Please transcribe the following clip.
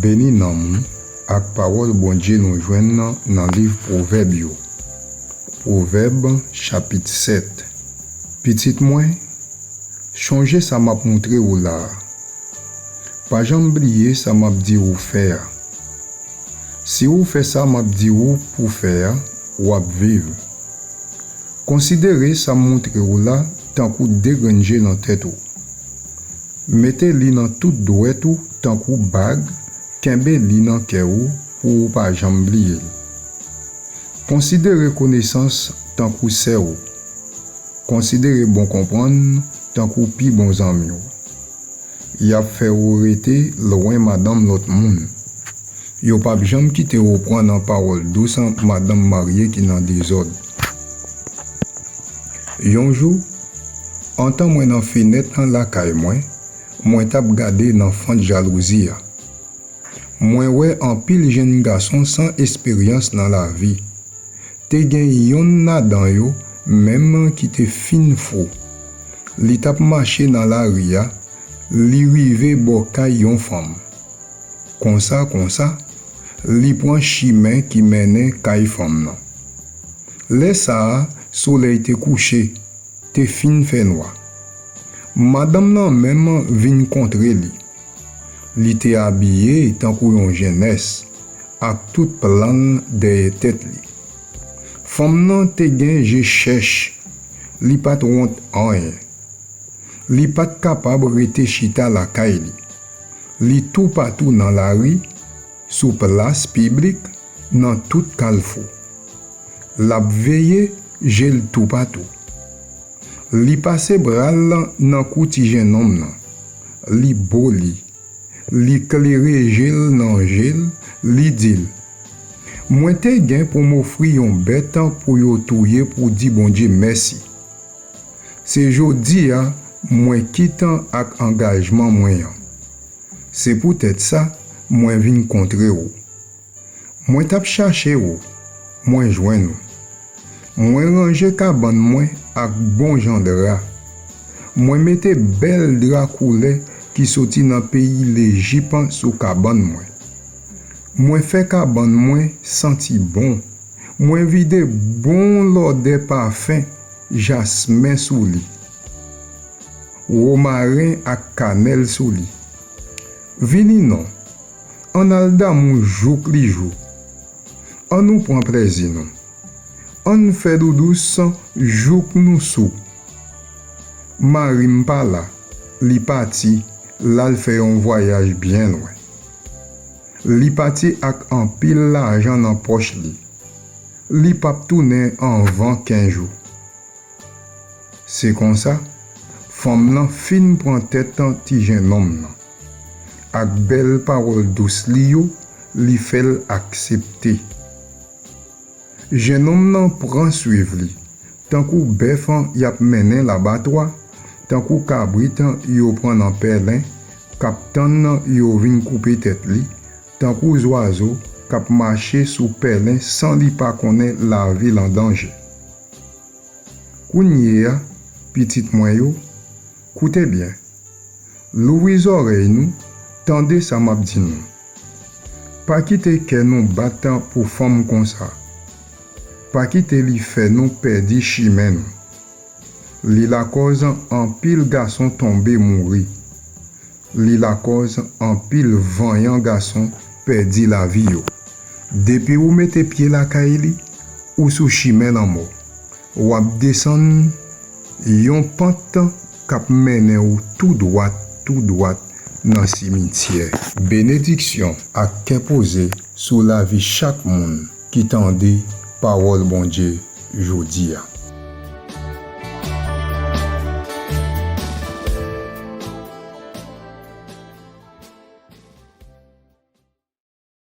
Béni nan moun ak parole bon Dieu nous joignent dans le livre Proverbe. Proverbe chapitre 7. Petit moins, changer ça m'a montré ou là. Pas jamais oublier ça m'a dit ou faire. Si vous faites ça m'a dit ou pour faire ou à vivre. Considérez ça montré ou là tant que déranger dans tête ou. Mettez-li dans toute douette ou tant que bague, kembe li dans cœur ou pour pas jamais oublier. Considérez connaissance tant que c'est ou. Considérez bon comprendre tant que pi bons amis. Y a fait ou rete loin madame l'autre monde. Yo pas jamais quitter ou prendre en parole douce madame mariée qui dans désordre. Yon jour, en temps moi dans fenêtre dans la caille moi t'a regardé dans fond de jalousie. Moi ouais en pile jeune garçon sans expérience dans la vie. Te gen yon nadan yo même qui te fin fou. Li tap marché dans la ria, li rive bokay yon femme. Comme ça, li prend chemin qui mène kay femme nan. Le ça, soleil te couché, te fin fait noir. Madame nan même vin contre li. Li te habillé tant que yon jeunesse, ak tout plan de tête li. Femme nan te gen je cherche, li pat honte rien. Li pat capable rete chita la kay li. Li tout partout dans la rue, sous place publique, dans tout calfou. La veille, gel tout partout. Li passe bral nan kouti jeune homme nan. Li boli. Li claire gel nan gel, li dil. Moi te gen pour m'offrir yon bête pour yo touyer pour dire bon Dieu merci. C'est jodi a moi quitte ak engagement moyen. C'est peut-être ça moi vinn contre ou. Moi tap chercher ou, moi joindre ou. Moi ranger cabane moi ak bon genre de drap. Moi mette belle drap coulé qui sorti dans pays l'Égypte sous cabane moi. Moi fait cabane moi senti bon. Moi vide bon l'odeur parfum jasmin sous li. Romarin ak cannelle sous li. Vini non. On al d'amour jouk li jou. On nous prend plaisir non. On fait doudou sans jouk nous sou. Marim pa la, li parti, l'al fait un voyage bien loin. Li parti ak en pile l'argent dans poche li. Li pap tourner en 15 jours. C'est comme ça, femme nan fin prend tête en ti jeune homme nan. Ak belle parole douce li yo, li fait accepter. Jeune homme nan prend suivre li. Tant kou befan yap menen l'abattoir, tant kou cabrit yo prend en pelin, capitaine nan yo vin couper tête li, tant kou oiseau kap marcher sous pelin sans li pa connaît la ville en danger. Kounye a, petit moi yo, coutez bien. Louis oreille nous, tendez ça m'a dit nous. Pas quitter que nous battant pour femme comme ça. Pas quitter li fait nous perdre chemin. Li la cause en pile garçon tombé mourir. Li la cause en pile vaillant garçon perdu la vie yo. Depuis ou mettez pied la kaili ou sous chemin en mort. Ou ap descend yon pente k'ap mène ou tout droit dans cimetière. Bénédiction a posé sous la vie chaque monde qui tendait parole bon Dieu jodi a.